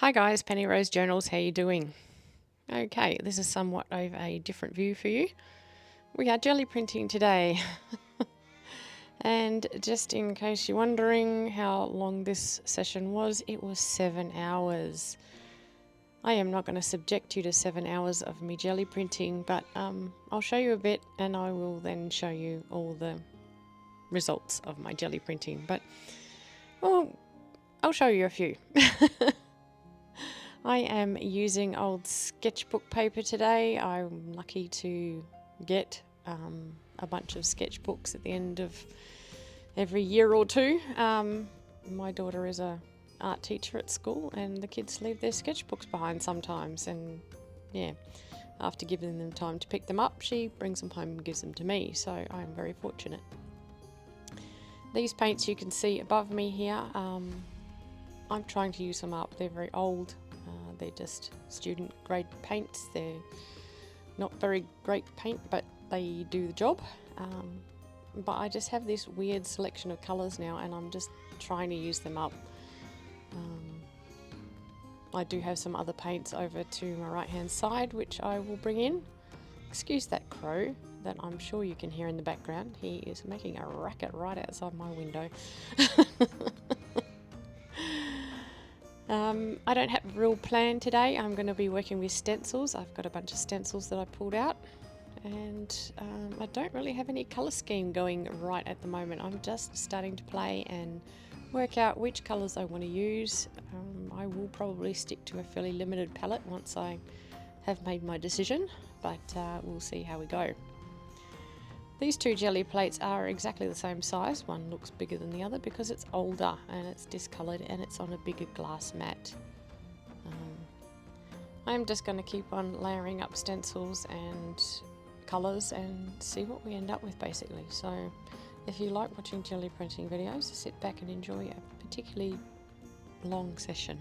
Hi guys, Penny Rose Journals, how you doing? Okay, this is somewhat of a different view for you. We are jelly printing today. And just in case you're wondering how long this session was, it was 7 hours. I am not going to subject you to 7 hours of me jelly printing, but I'll show you a bit and I will then show you all the results of my jelly printing. But, well, I'll show you a few. I am using old sketchbook paper today. I'm lucky to get a bunch of sketchbooks at the end of every year or two. My daughter is a art teacher at school and the kids leave their sketchbooks behind sometimes, and yeah, after giving them time to pick them up, she brings them home and gives them to me, so I'm very fortunate. These paints you can see above me here, I'm trying to use them up. They're very old. They're just student grade paints. They're not very great paint, but they do the job. But I just have this weird selection of colours now and I'm just trying to use them up. I do have some other paints over to my right hand side which I will bring in. Excuse that crow that I'm sure you can hear in the background. He is making a racket right outside my window. I don't have a real plan today. I'm going to be working with stencils. I've got a bunch of stencils that I pulled out, and I don't really have any colour scheme going right at the moment. I'm just starting to play and work out which colours I want to use. I will probably stick to a fairly limited palette once I have made my decision, but we'll see how we go. These two jelly plates are exactly the same size. One looks bigger than the other because it's older and it's discoloured and it's on a bigger glass mat. I'm just going to keep on layering up stencils and colours and see what we end up with basically. So if you like watching jelly printing videos, sit back and enjoy a particularly long session.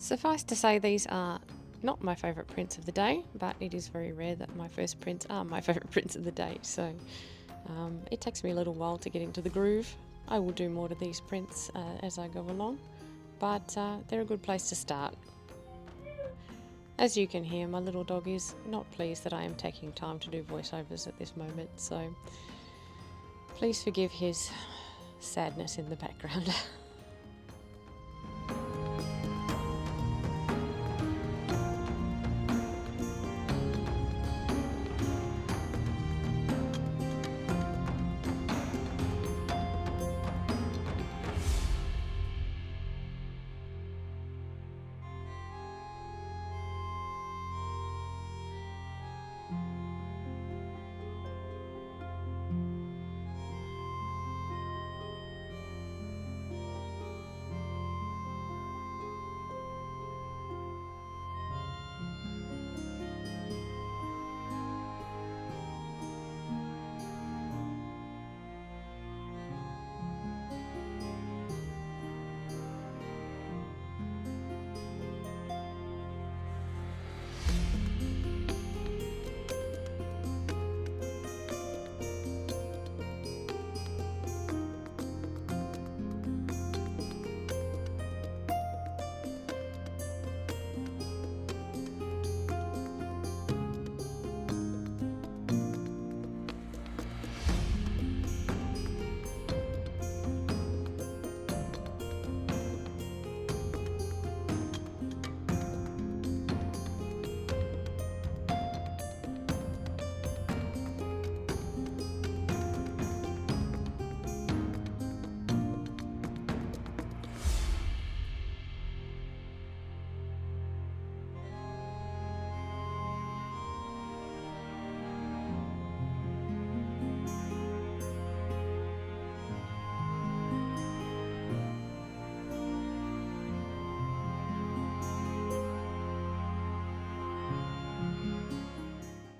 Suffice to say, these are not my favourite prints of the day, but it is very rare that my first prints are my favourite prints of the day, so it takes me a little while to get into the groove. I will do more to these prints as I go along, but they're a good place to start. As you can hear, my little dog is not pleased that I am taking time to do voiceovers at this moment, so please forgive his sadness in the background.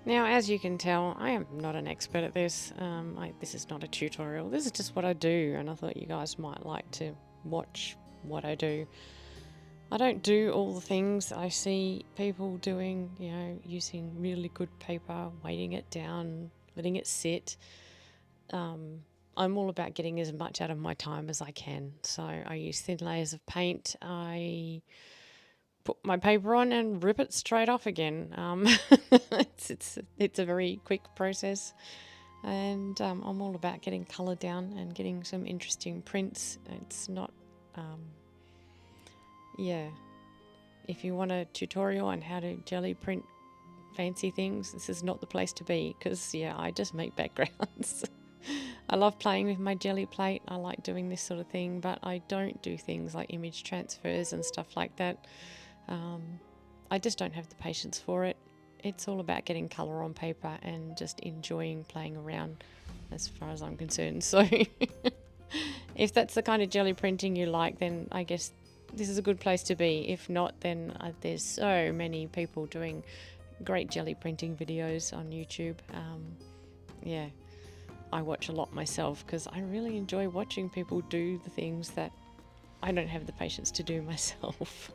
Now, as you can tell, I am not an expert at this. This is not a tutorial. This is just what I do, and I thought you guys might like to watch what I do. I don't do all the things I see people doing, you know, using really good paper, weighting it down, letting it sit. I'm all about getting as much out of my time as I can. So I use thin layers of paint. I put my paper on and rip it straight off again. It's a very quick process, and I'm all about getting colour down and getting some interesting prints. It's not, if you want a tutorial on how to jelly print fancy things, this is not the place to be, because I just make backgrounds. I love playing with my jelly plate. I like doing this sort of thing, but I don't do things like image transfers and stuff like that. I just don't have the patience for it. It's all about getting colour on paper and just enjoying playing around, as far as I'm concerned. So if that's the kind of jelly printing you like, then I guess this is a good place to be. If not, then there's so many people doing great jelly printing videos on YouTube. I watch a lot myself because I really enjoy watching people do the things that I don't have the patience to do myself.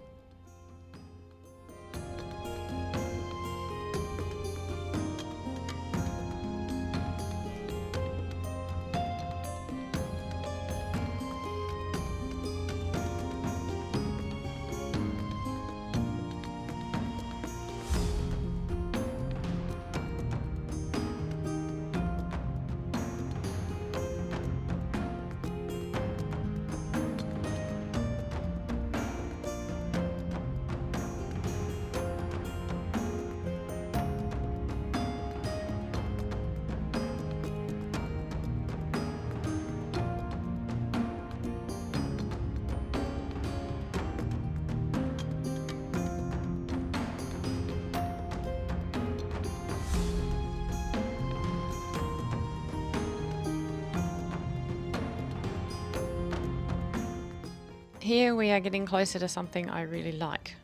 Here we are getting closer to something I really like,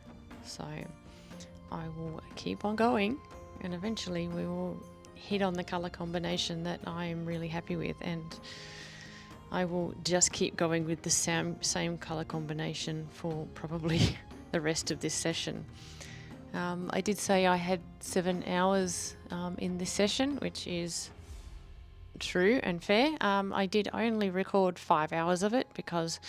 so I will keep on going, and eventually we will hit on the colour combination that I am really happy with, and I will just keep going with the same colour combination for probably the rest of this session. I did say I had 7 hours in this session, which is true and fair. I did only record 5 hours of it because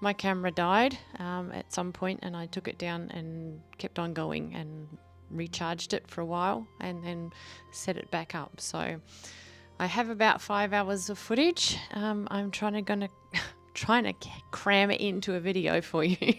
my camera died at some point, and I took it down and kept on going and recharged it for a while and then set it back up. So I have about 5 hours of footage. I'm trying to cram it into a video for you.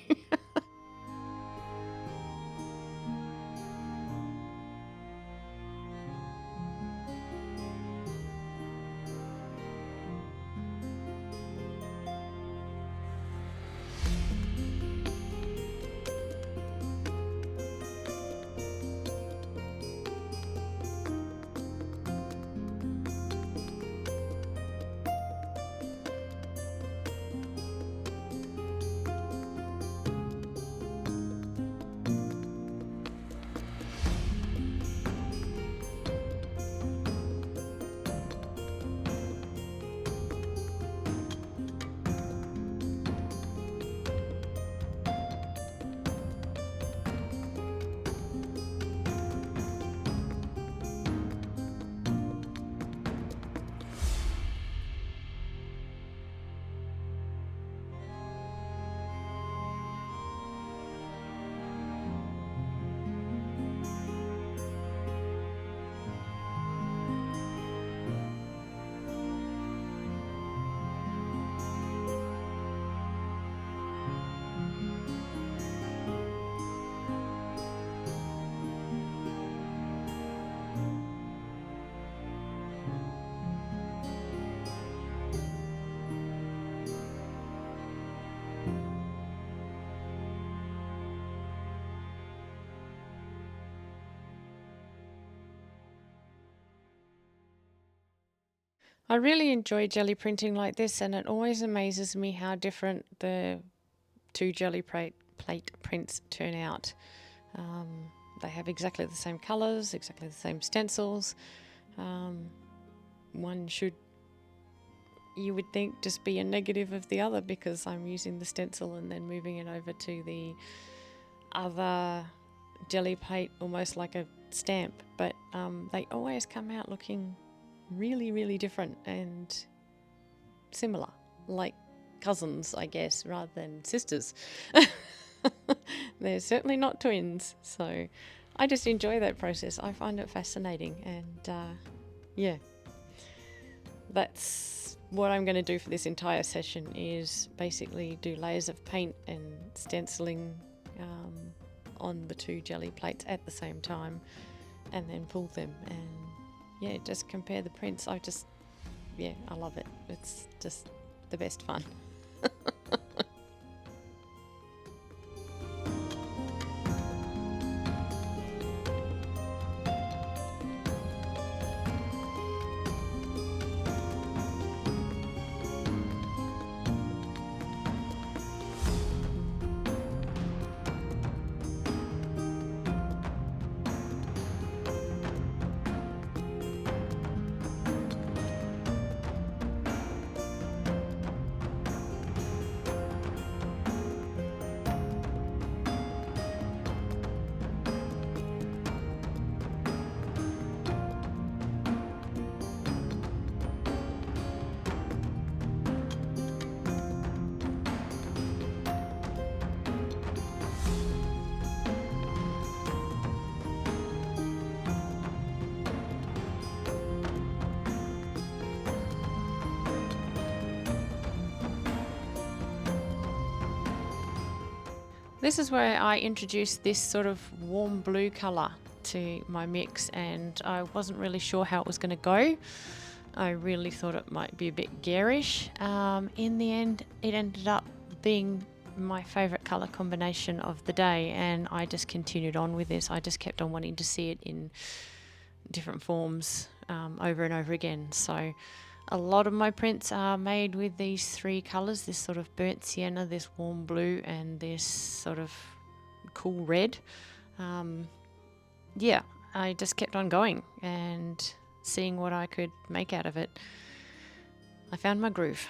I really enjoy jelly printing like this, and it always amazes me how different the two jelly plate prints turn out. They have exactly the same colours, exactly the same stencils. One should, you would think, just be a negative of the other because I'm using the stencil and then moving it over to the other jelly plate almost like a stamp, but they always come out looking really, really different and similar, like cousins, I guess, rather than sisters. They're certainly not twins, so I just enjoy that process. I find it fascinating, and yeah, that's what I'm going to do for this entire session, is basically do layers of paint and stenciling on the two jelly plates at the same time, and then pull them and yeah, just compare the prints. I love it. It's just the best fun. This is where I introduced this sort of warm blue colour to my mix, and I wasn't really sure how it was going to go. I really thought it might be a bit garish. In the end, it ended up being my favourite colour combination of the day, and I just continued on with this. I just kept on wanting to see it in different forms over and over again. So a lot of my prints are made with these three colours, this sort of burnt sienna, this warm blue, and this sort of cool red. Yeah, I just kept on going and seeing what I could make out of it. I found my groove.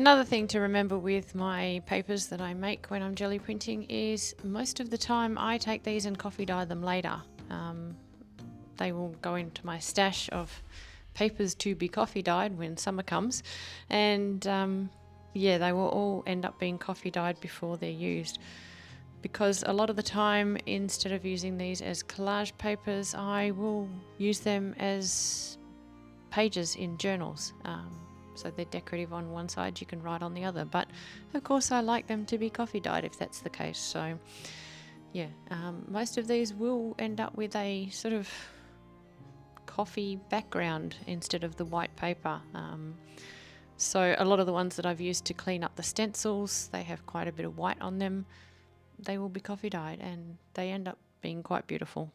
Another thing to remember with my papers that I make when I'm jelly printing is most of the time I take these and coffee dye them later. They will go into my stash of papers to be coffee dyed when summer comes, and yeah, they will all end up being coffee dyed before they're used, because a lot of the time, instead of using these as collage papers, I will use them as pages in journals. So they're decorative on one side, you can write on the other, but of course I like them to be coffee dyed if that's the case. So yeah, most of these will end up with a sort of coffee background instead of the white paper. So a lot of the ones that I've used to clean up the stencils, they have quite a bit of white on them. They will be coffee dyed and they end up being quite beautiful.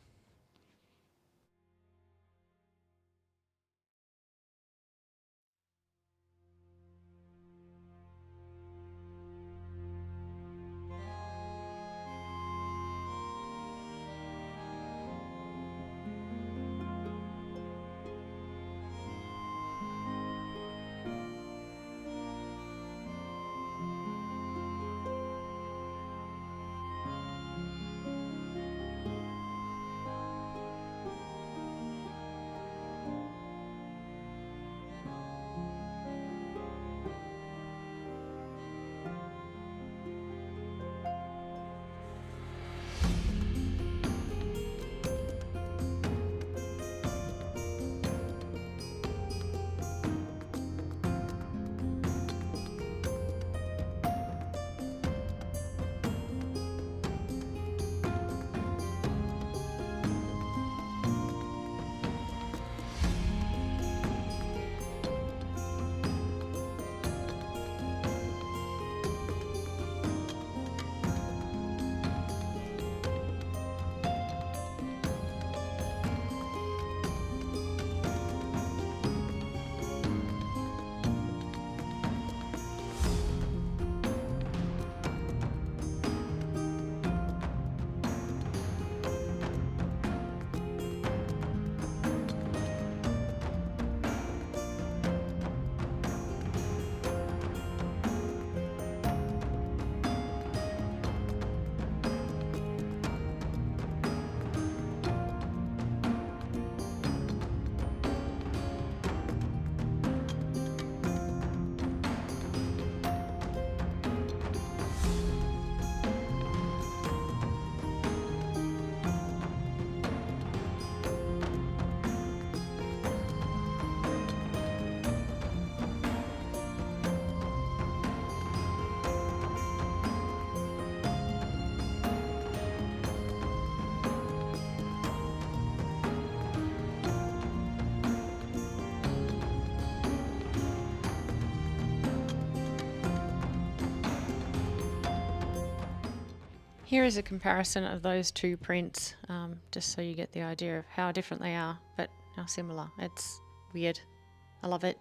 Here is a comparison of those two prints, just so you get the idea of how different they are, but how similar. It's weird. I love it.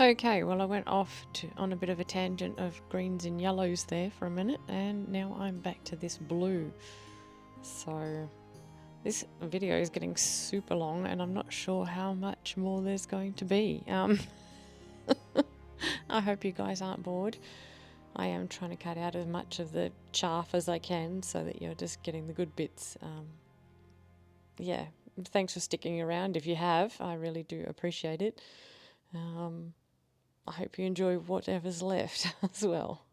Okay, well I went off on a bit of a tangent of greens and yellows there for a minute, and now I'm back to this blue. So this video is getting super long and I'm not sure how much more there's going to be. I hope you guys aren't bored. I am trying to cut out as much of the chaff as I can so that you're just getting the good bits. Yeah, thanks for sticking around if you have. I really do appreciate it. I hope you enjoy whatever's left as well.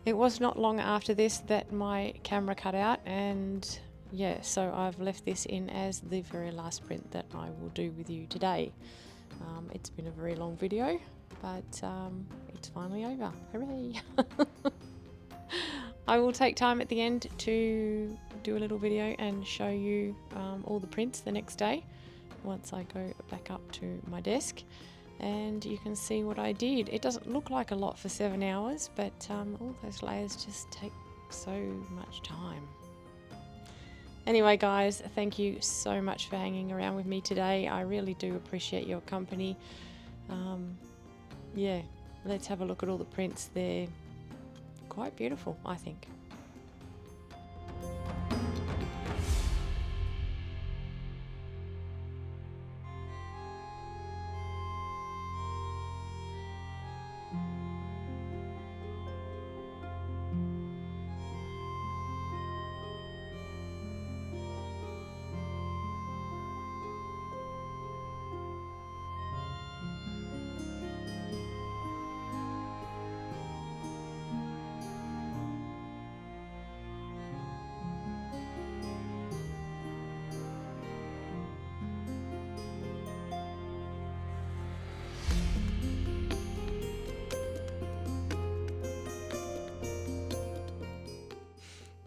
It was not long after this that my camera cut out, and yeah, so I've left this in as the very last print that I will do with you today. It's been a very long video, but it's finally over. Hooray! I will take time at the end to do a little video and show you all the prints the next day once I go back up to my desk, and you can see what I did. It doesn't look like a lot for 7 hours, but all those layers just take so much time. Anyway guys, thank you so much for hanging around with me today. I really do appreciate your company. Yeah, let's have a look at all the prints. They're quite beautiful, I think.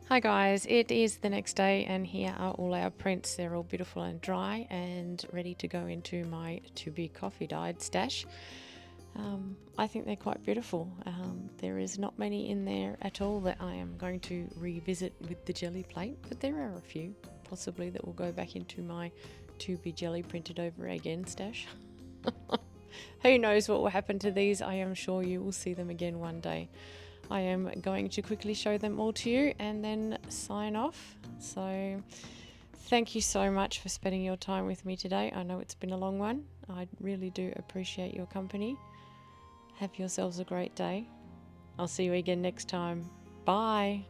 Hi guys, it is the next day and here are all our prints. They're all beautiful and dry and ready to go into my to be coffee dyed stash. I think they're quite beautiful. There is not many in there at all that I am going to revisit with the jelly plate, but there are a few possibly that will go back into my to be jelly printed over again stash. Who knows what will happen to these? I am sure you will see them again one day. I am going to quickly show them all to you and then sign off. So thank you so much for spending your time with me today. I know it's been a long one. I really do appreciate your company. Have yourselves a great day. I'll see you again next time. Bye.